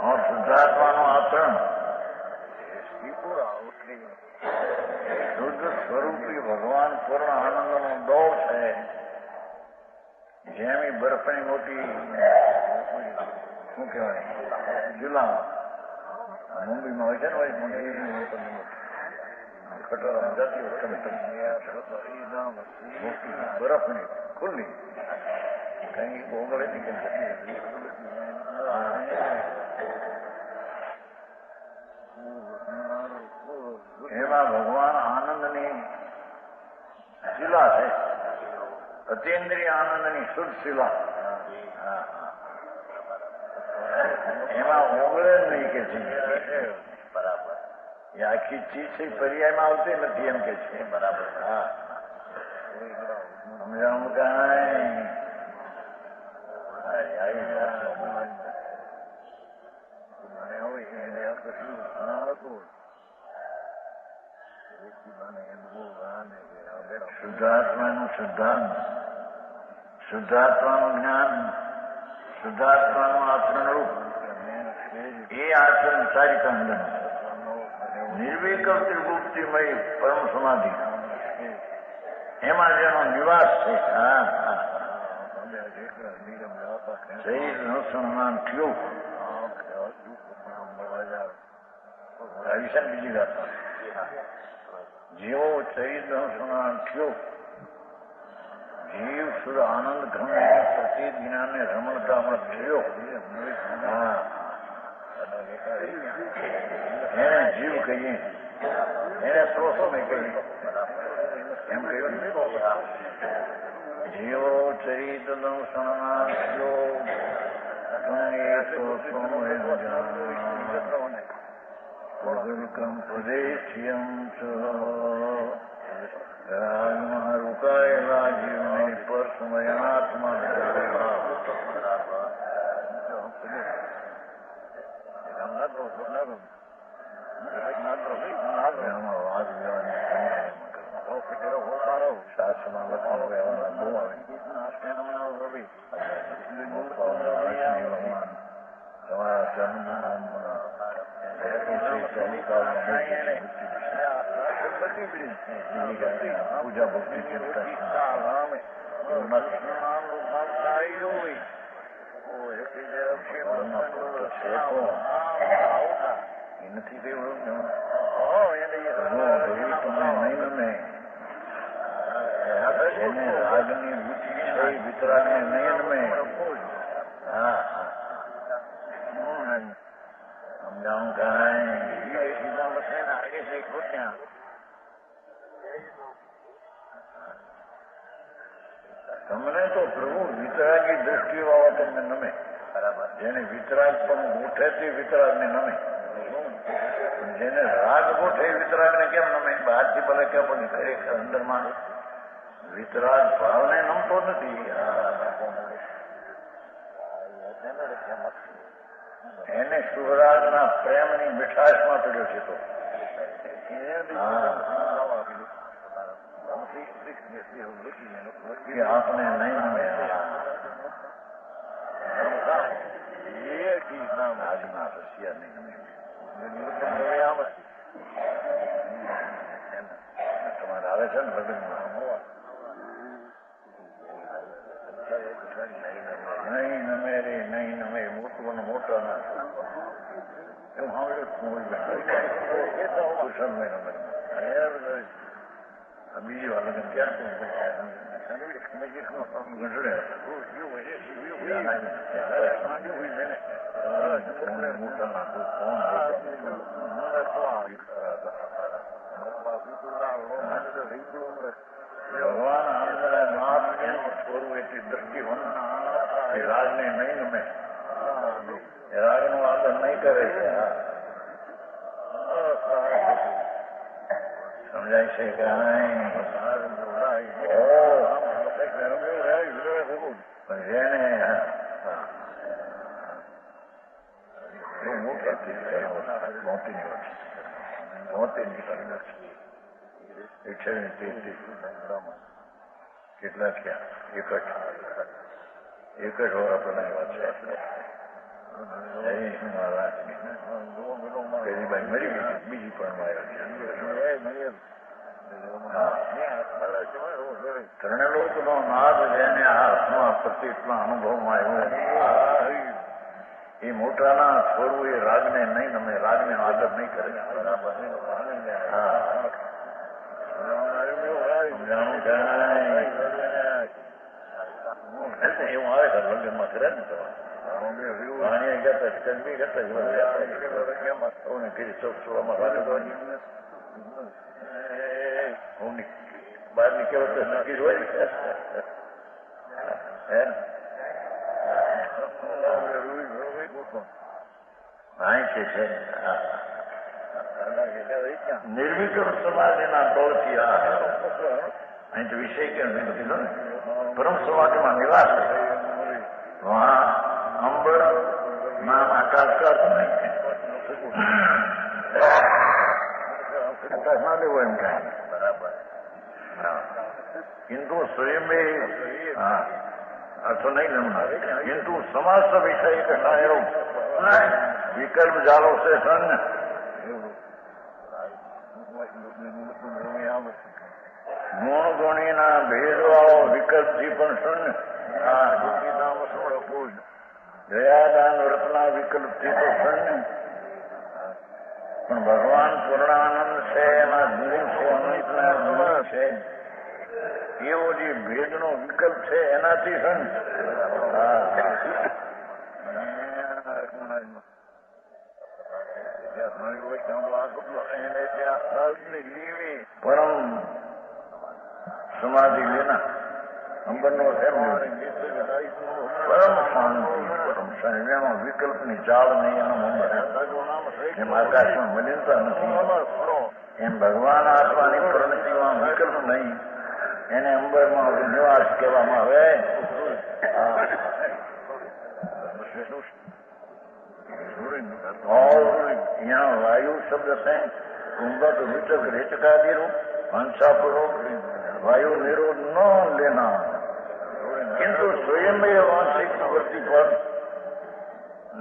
और શુદ્ધાત્માનું આચરણ શુદ્ધ સ્વરૂપી ભગવાન પૂર્ણ આનંદનો દોર છે. જેમી બરફની મોટી શું કહેવાય જુલા મુંબઈમાં હોય છે ને ખટોરા જતી વખતે બરફની ખુલ્લી કઈ ઓગળે નહીં. એમાં ભગવાન આનંદની શિલા છે. અતિન્દ્રિય આનંદની શુદ્ધ શિલા. એમાં ઓગળે જ નહીં કે છે. બરાબર. એ આખી ચીજ છે પર્યાયમાં આવતી નથી એમ કે છે. બરાબર. સમજાવું કાંઈ? શુદ્ધાત્માનું સિદ્ધાંત, શુદ્ધાત્માનું જ્ઞાન, શુદ્ધાત્માનું આચરણ રૂપ એ આચરણ ચારિતા અંદન નિર્વિકલ્પ ત્રિગુપ્તિમય પરમ સમાધિ એમાં જેનો નિવાસ છે. શરીર સંમાન થયું બીજી વાત જેવો શરીર સંમાન થયો જીવ સુર આનંદ ઘન પ્રતિ જ્ઞાને રમણતામાં થયો એને જીવ કહીએ, એને સ્રોતો ને કહીએ એમ કહ્યું. જીવો ચરિત સંમાન થયો પ્રદેશિયમ રૂકાયેલા જીવને પર સમયાત્મા શાસ્ત્રમાં લખવાનું રહેવાના બહુ આવે. તમારા પૂજા ભક્તિ ચિંતન એ નથી કેવું તમને નહીં જેને રાગની બુદ્ધિ છે વિતરાગને નયન મેં હા સમજાવું કાંઈ તમને તો પ્રભુ વિતરાગી દ્રષ્ટિ વાળો તમને નમે બરાબર જેને વિતરાગ પણ ગોઠે તે વિતરાગને નમે જેને રાગ ગોઠે વિતરાગને કેમ નમે બહારથી ભલે કે પણ ખરેખર અંદરમાં વિતરાગ ભાવને નમતો નથી એને શુભરાગના પ્રેમની મીઠાશમાં પડ્યો છે તો આપણે નહીં નમે આજના રશિયા નહીં નમે તમારે આવે છે ને લગ્નમાં નહીં નમે રે નહીં નમે મોટું મોટા ના એવું સાંભળ્યું બીજી વાર લગ્ન ક્યાં ભગવાન છોડવું એટલી દ્રષ્ટિ હોય રાજને નહીં નમે રાજનો આદર નહીં કરે છે સમજાય છે કે જેને કેટલા થયા એક જ વાર આપણને વાત છે ગરીબાઈ મરી ગઈ બીજી પણ ત્રણે લોકનો નાદ જેને હાથમાં પ્રતિકના અનુભવમાં આવ્યો એ મોટાના છોડવું એ રાગને નહીં નમે રાગને આદર નહીં કરે એવું આવે છે લગ્નમાં કરે ને તમારે ગયા ચંબી ગયા કીધી ચોકસોમાં બહાર નીકળો તો નક્કી જ હોય નિર્વિકલ્પ સમાધિના બળથી અહીં તો વિષય કેમ કીધો ને પરમ સમાધિમાં નિવાસ વહાં અંબર નામ આકાશ નહીં આકાશ ના લેવો એમ કાંઈ બરાબર किंतु स्वयं में अर्थ नहीं लेना किंतु समाज से विषय कटायो विकल्प जालो से सन गुण गुणी ना भेद वालो विकल्प थी पण सन दयादान व्रतना विकल्प थी तो सन પણ ભગવાન પૂર્ણાનંદ છે એના ગુરુ છે અનંતના ગુરુ છે એવો જે ભેદનો વિકલ્પ છે એનાથી સંત પરમ સમાધિ લેના અંબરનો પરમ શાંતિ પરમ સંયમ વિકલ્પની ચાલ નહીં એનો મંબર એમ આકાશમાં મલિનતા નથી એમ ભગવાન આત્માની પ્રણતિમાં વિકલ્પ નહીં એને અંબરમાં નિવાસ કહેવામાં આવે और यहाँ वायु शब्द से कुंभक विचक रेचकादि रूप हंसापुरोप वायु निरोध न लेना किंतु स्वयं वांशिक प्रवृत्ति पर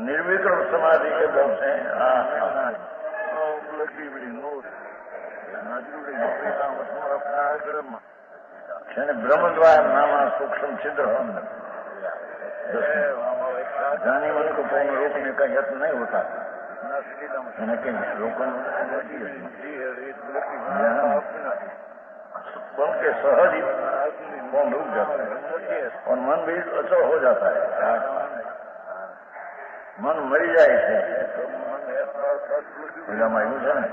निर्विकल्प समाधि के बल से ब्रह्म द्वार नामा सूक्ष्म छिद्र जानी मन को पूर्ण रोकने का यत्न नहीं होता बल्कि सहज और मन भी अचल हो जाता है। मन मरी जाए છે એનામાં એવું છે ને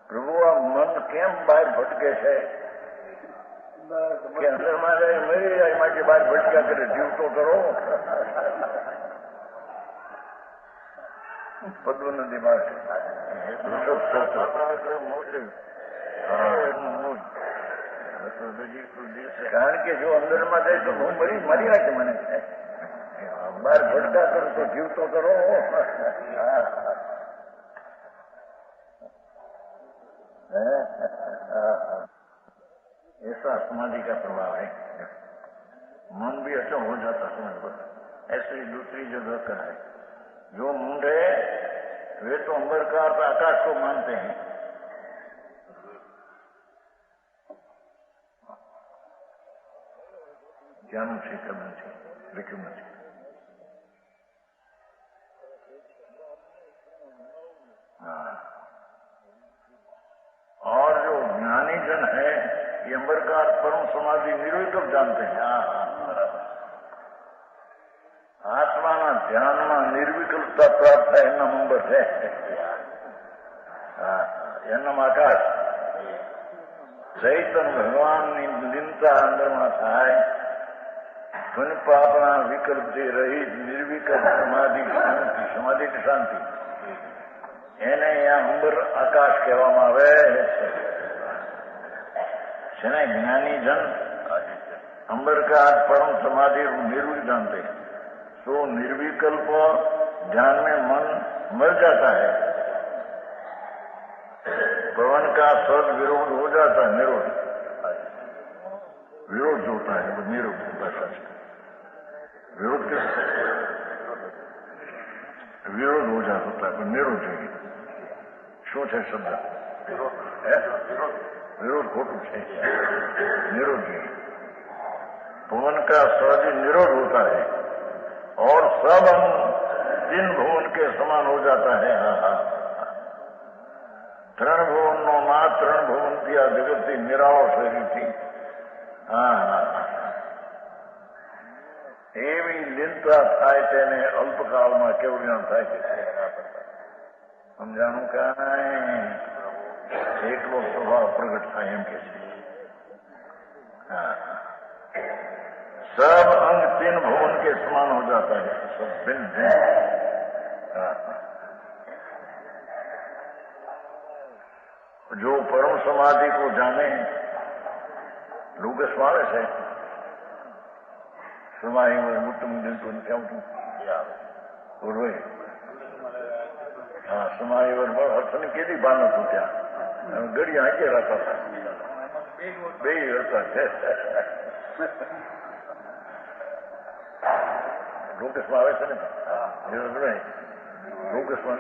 પ્રભુ આ મન કેમ બહાર ભટકે છે કે અંદરમાં જાય મરી જાય માટે બહાર ભટક્યા કરે, જીવ તો કરો. પદ્મ નદીમાં કારણ કે જો અંદરમાં જાય તો હું મર્યા છે, મને બહાર ભટકા કરું તો જીવ તો કરો. ऐसा समाधि का प्रभाव है. मन भी अच्छा हो जाता समझ पर. ऐसे ही दूसरी जगह का है. जो मूढ़े वे तो अंबर का अर्थ आकाश को मानते हैं. ज्ञान से कदम से लिखित से और जो ज्ञानी जन है ये अंबर का परम समाधि निर्विकल्प जानते हैं. આત્માના ધ્યાનમાં નિર્વિકલ્પતા પ્રાપ્ત થાય એના નંબર છે. એનામાં આકાશ ચૈતન્ય ભગવાનની લીનતા અંદરમાં થાય. ઘન પાપના વિકલ્પથી રહિત નિર્વિકલ્પ સમાધિ શાંતિ, સમાધિ શાંતિ, એને અહીંયા અંબર આકાશ કહેવામાં આવે છે ને. જ્ઞાની જન अंबर का परम समाधि निर्विकल्प जानते हैं. तो निर्विकल्प ध्यान में मन मर जाता है. पवन का सद विरोध हो जाता है. निरोध विरोध होता है. निरोध भाषा से विरोध कैसे विरोध हो जाता है. निरोध है શું છે શબ્દ? विरोध खोटू है. निरोध है. भुवन का सहज निरोध होता है और सब हम तीन भुवन के समान हो जाता है. त्रण भुवन नो मां त्रण भुवन किया जगत की निराव शरीर थी. એવી લીનતા થાય તેને અલ્પકાળમાં કેવું જ્ઞાન થાય છે. સમજાણું કાંઈ એકલો સ્વભાવ પ્રગટ થાય એમ કે છે. सब अंग तीन भुवन के समान हो जाता है. सब भिन्न भिन्न. जो परम समाधि को जाने लोग स्मारे से समाधि में मुट्ठ मुझे तो क्या और वही समाधि पर हथन केली बानो तू क्या गड़ी आके रहता था. बे रहता है. लोकसभा આવે છે ને लोकसभा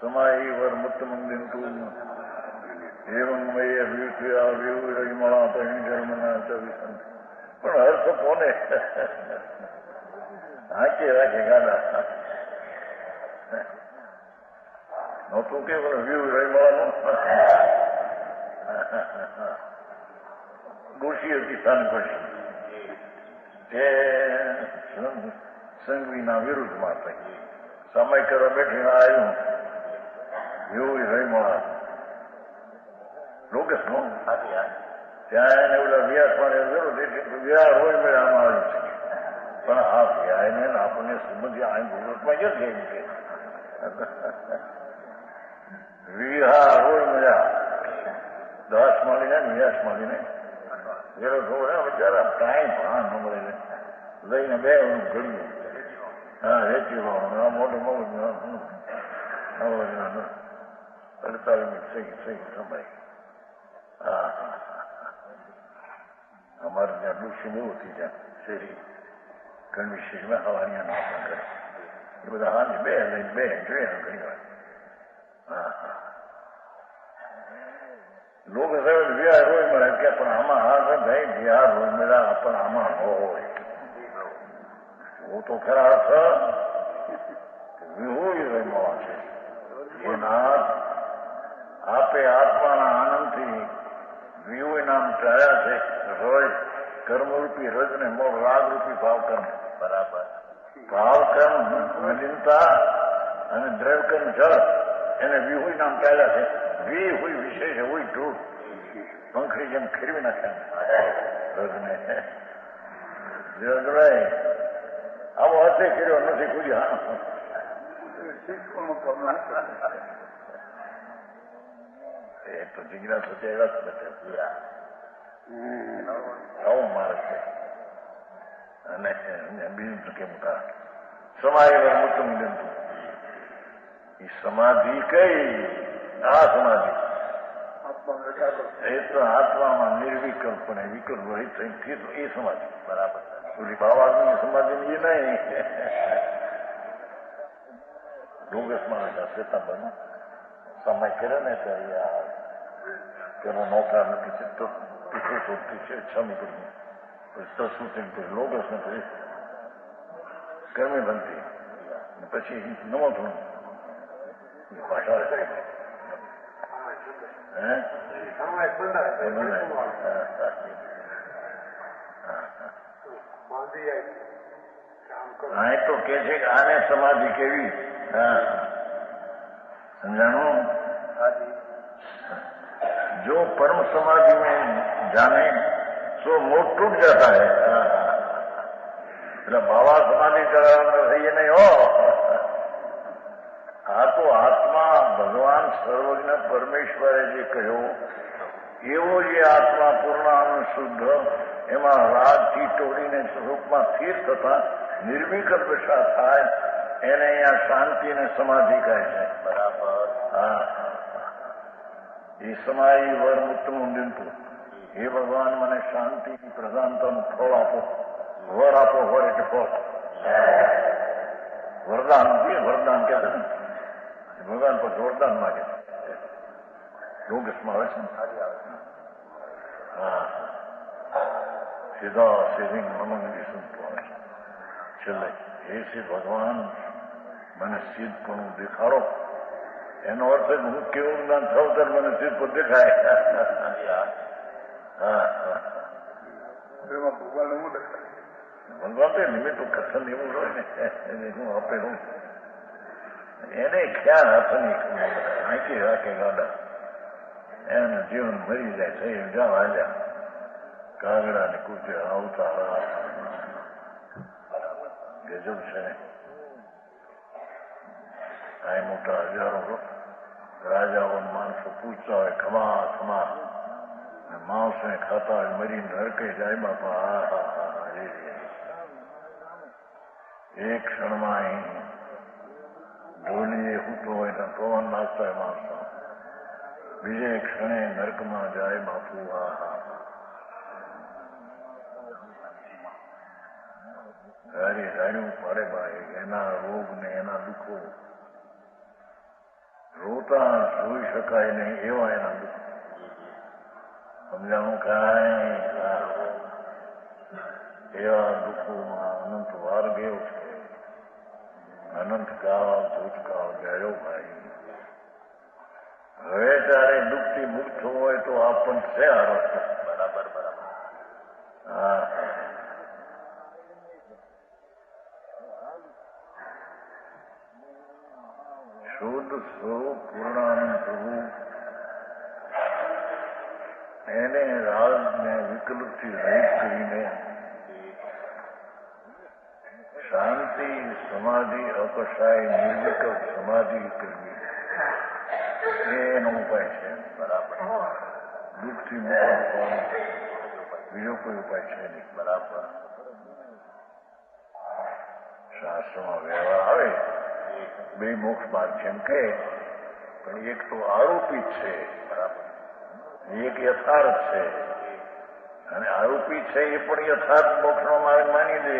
समाईवर मुक्त मंदिर तू एवं मय अभियुक्तिया विमला जन्मना પણ હર્ષ કોને હાંચે રાખે ગાડા નહોતું કે વ્યૂ રહીમાનું ડોશી હતી સાનખુશી તે સંઘવીના વિરુદ્ધમાં થઈ. સમય કરવા બેઠીને આવ્યું એવું રહીમળા લોકેશનું ત્યાં એને ઓલા વ્યાસમાં જરૂર વ્યાર હોય મેં આમાં આવ્યું છે. પણ આ વ્યાયને આપણને સમજ્યા આ મુહૂર્તમાં જ એમ કે વિહાર હોય મજા 10 માળીને વ્યાસ માળીને વેરો થોડા બિચારા કાંઈ ભાન ન મળે લઈને બે ઘડ્યું. રેતી મોટું મગજ 48 મિનિટ સહી સમય. અમારે ત્યાં ડૂસી બહુ હતી ત્યાં શેરી ઘણી શેરીમાં હવાનિયા નાખવા કરે એ બધા હાથ બે લઈને બે જોયા ઘણી વાર. लोग विहार रोज में क्या पण आमा हाथ भाई विहार रोज मेरा अपन आमा हो वो तो खरा अर्थ વિહુય રમ્યા છે. એ નાથ આપે આત્માના આનંદથી વિહુય નામ ચાયા છે. રજ કર્મરૂપી રજને મોળ રાગરૂપી ભાવકર્મ. બરાબર. ભાવકર્મ મલિનતા અને દ્રવ્યકર્મ જળ એને વિહુય નામ ચાલ્યા છે. વી હોય વિશેષ હોય ધૂળ પંખડી જેમ ફેરવી નાખ્યા રજને. જગડાય આવો હાથે કર્યો નથી કોઈ. એ તો જિજ્ઞાસુ એવા જ બચ્યા આવો માર્ગ છે. અને બીજું તો કેમ કા સમાય મુત્તમ લીધું એ સમાધિ કઈ આ સમાધિ એ તો આત્મામાં નિર્વિકલ્પને વિકલ્પ રહિત થઈ એ સમાધિ. બરાબર. પૂરી ભાવાગ્નિ સમાધિ એ નહીં. ડુંગસમાં શ્વેતાંબર સમય કર્યો ને ત્યારે તેનો નોકરા નથી ચિત્તો પીછું શોધતી છે છમી કરી તસુતી લોગસ નથી કર્મી બનતી પછી નમો થોડું ભાષા હા તો કે છે કે આને સમાધિ કેવી. समझानो जो परम समाधि में जाने सो मोह टूट जाता है. એટલે બાવા સમાધિ કરાવવાનો એ નહીં હો. આ તો આત્મા ભગવાન સર્વજ્ઞ પરમેશ્વરે જે કહ્યો એવો જે આત્મા પૂર્ણ શુદ્ધ એમાં રાગથી તોડીને સ્વરૂપમાં સ્થિર થતા નિર્વિકલ્પ દશા થાય એને અહીંયા શાંતિ અને સમાધિ કહે છે. બરાબર. હા એ સમાધિ વર ઉત્તમ ઊંડીનતું. હે ભગવાન મને શાંતિ પ્રધાનતાનું ફળ આપો. વર આપો. વર એટલે ફળ. વરદાન વરદાન કે ભગવાન પર વરદાન માગે યોગસમાં આવે છે. હા સીધા સીધી મનોનિધિ સંતો આવે છે. છેલ્લે હે શ્રી ભગવાન મને સિદ્ધપણું દેખાડો. એનો અર્થ હું કેવું જ્ઞાન થયું ત્યારે મને સિદ્ધ પર દેખાય. ભગવાન તો નિમિત્ત કથન એવું હોય ને હું આપે હું એને ખ્યાલ હાથની આંકી રાખે ગાડા એનું જીવન મરી જાય થઈ જાવ હાલ્યા કાગડા ને કૂચે આવતા ગજબ છે. આ મોટા હજારો રાજાઓ માણસો પૂછતા હોય ખમા ખમા માણસને ખાતા હોય મરીને નરકે જાય બાપા. હા હા હા એક ક્ષણમાં અહીં ઢોલીએ હૂતો હોય ને પવન નાખતા હોય માણસો. બીજે ક્ષણે નરકમાં જાય બાપુ. હા હા સારી રાડ્યું પડે ભાઈ. એના રોગ ને એના દુઃખો રોતા જોઈ શકાય નહીં એવા એના દુઃખો. સમજાણું કાંઈ એવા દુઃખોમાં અનંત વાર ગયો છે. અનંત કાળ ભૂતકાળ ગયો ભાઈ. હવે તારે દુઃખથી મુક્ત થવું હોય તો આપણ છે આ રસ્તો. બરાબર બરાબર. હા શુદ્ધ સ્વરૂપ પૂર્ણાનંદ પ્રભુ એને રાગને વિકલ્પથી રહિત કરીને શાંતિ સમાધિ અપશાય નિર્વિકલ્પ સમાધિ કરવી એનો ઉપાય છે. બરાબર. દુઃખથી મુક્ત થવાનો બીજો કોઈ ઉપાય છે નહીં. બરાબર. શાસ્ત્રમાં વ્યવહાર આવે બે મોક્ષ માર્ગ છે એમ કહે પણ એક તો આરોપિત છે. બરાબર. એક યથાર્થ છે અને આરોપી છે એ પણ યથાર્થ મોક્ષનો માર્ગ માની લે.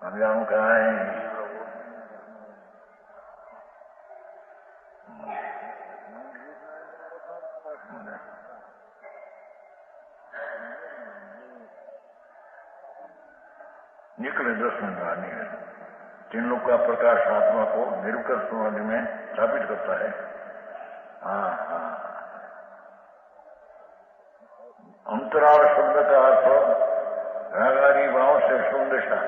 સમજાણું કાંઈ નીકળે 10 મિનિટ બહાર નીકળે तीन लोग का प्रकाश आत्मा को निरुकर समाधि में स्थापित करता है। हाँ हाँ, अंतराल शब्द का अर्थ रागारी भाव से संदेशा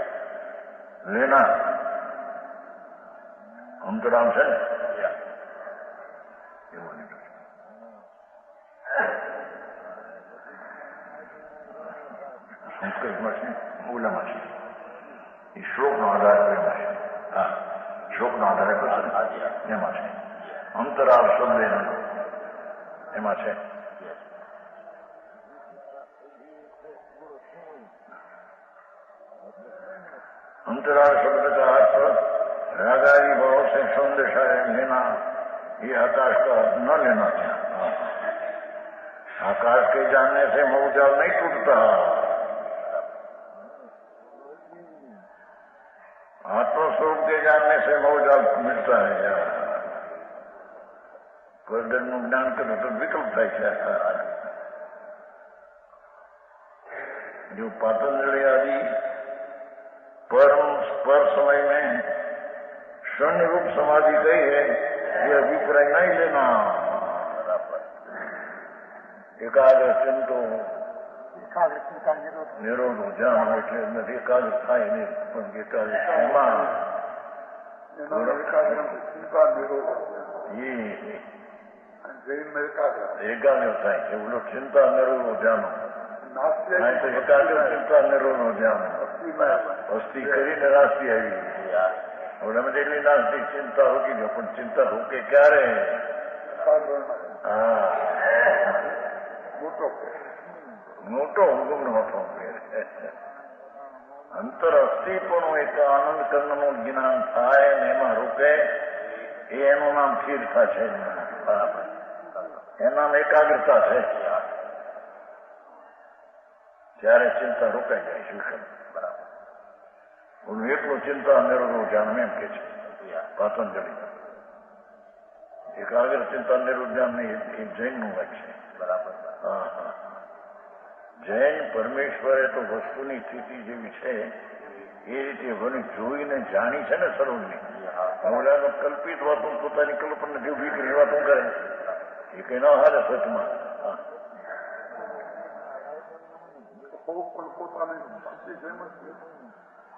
लेना, अंतराल से સંસ્કૃતમાં છે મૂળમાં છે, એ શ્લોકનો આધાર એમાં છે. હા, શ્લોકનો આધાર એમાં છે. અંતરાલ શબ્દ એમાં છે. अंतराल शब्द का अर्थ रागारी भाव से संदेशा लेना, ये आकाश का अर्थ न लेना चाहिए. आकाश के जानने से मोहजाल नहीं टूटता, आत्मस्वरूप के जानने से मोहजाल मिलता है. परदन ज्ञान करे तो विकल्प થાય છે. जो पातंजलि आदि परम स्पर समय में शून्य रूप समाधि गई है, ये अभिप्राय नहीं लेना. एकाग्र चिंतो निरोध जान એટલે નથી, એકાગ્ર થાય નહીં, પણ એકાગ્ર એમાં ચિંતા નિરોધ એકાગ્ર થાય છે. બોલો ચિંતા નિરોધ જાનો, તો એકાગ્ર ચિંતા નિરોધ જાનો. વસ્તી કરીને નાસ્તી આવી, હવે અમે એટલી નાસ્તી ચિંતા રોકી ગયો, પણ ચિંતા રોકે ક્યારે? હા, મોટો હુકમ નહોતો. અંતર અસ્થિ પણ એક આનંદ કર્મનું જ્ઞાન થાય ને એમાં રોકે, એનું નામ સ્થિરતા છે. બરાબર, એનું નામ એકાગ્રતા છે. ત્યારે ચિંતા રોકાઈ જાય. શું બરાબર, હું એટલું ચિંતા નિરોધ ધ્યાન એમ કે છે પાતંજલિ. એકાગ્ર ચિંતા નિરોધ ધ્યાન એ જૈનનું વાત છે. બરાબર. હા હા, જૈન પરમેશ્વરે તો વસ્તુની સ્થિતિ જેવી છે એ રીતે મને જોઈને જાણી છે ને સર્વની. હવડાનો કલ્પિત વાતો, પોતાની કલ્પના જે ઉભી કરી વાતો કરે એ કઈ ન હારે સચમાં.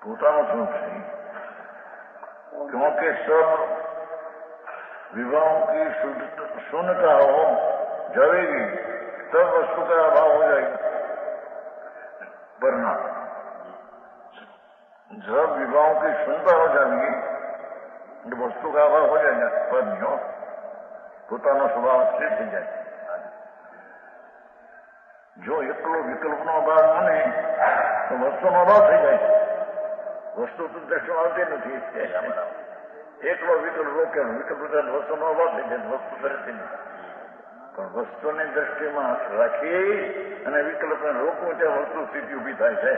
પોતાનું શું છે? क्योंकि सब विवाहों की शून्यता हो जाएगी, तब वस्तु का अभाव हो जाएगा. वरना जब विवाहों की शून्यता हो जाएगी तो वस्तु का अभाव हो जाएगा. पर नहीं हो, પોતાનો સ્વભાવ સ્થિર થઈ જાય. જો એકલો વિકલ્પનો અભાવ મને તો વસ્તુનો અભાવ થઈ જાય છે. વસ્તુ તો દ્રષ્ટિમાં આવતી નથી. એકલો વિકલ્પ રોકે, વિકલ્પ વસ્તુનો અભાવ થઈ જાય, વસ્તુ કરતી નથી. પણ વસ્તુની દ્રષ્ટિમાં રાખી અને વિકલ્પને રોકવું ત્યાં વસ્તુ સ્થિતિ ઉભી થાય છે.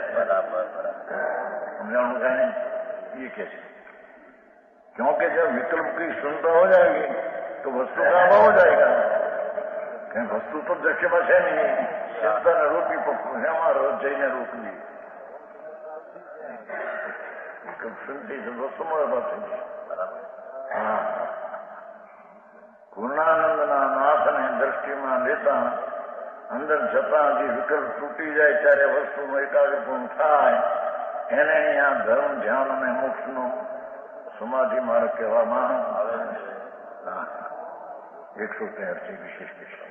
સમજાણું કાંઈ એ કે છે. क्योंकि जब विकल्प की शून्यता हो जाएगी तो वस्तु का अभाव हो जाएगा. कहीं वस्तु तो दृश्य में है नहीं. चिंता ने रोकी पकड़ू है हमारा जैन रोकवी. विकल्प सुनती तो वस्तु में बात है. हाँ, પૂર્ણાનંદના નાથને દ્રષ્ટિમાં લેતા અંદર જતા જે વિકલ્પ તૂટી જાય ત્યારે વસ્તુનું એકાગ્રપૂર્ણ થાય, એને અહીંયા ધર્મ, ધ્યાન અને મોક્ષનો સમાધિ માર્ગ કહેવામાં આવે. 113 વિશેષ વિષય.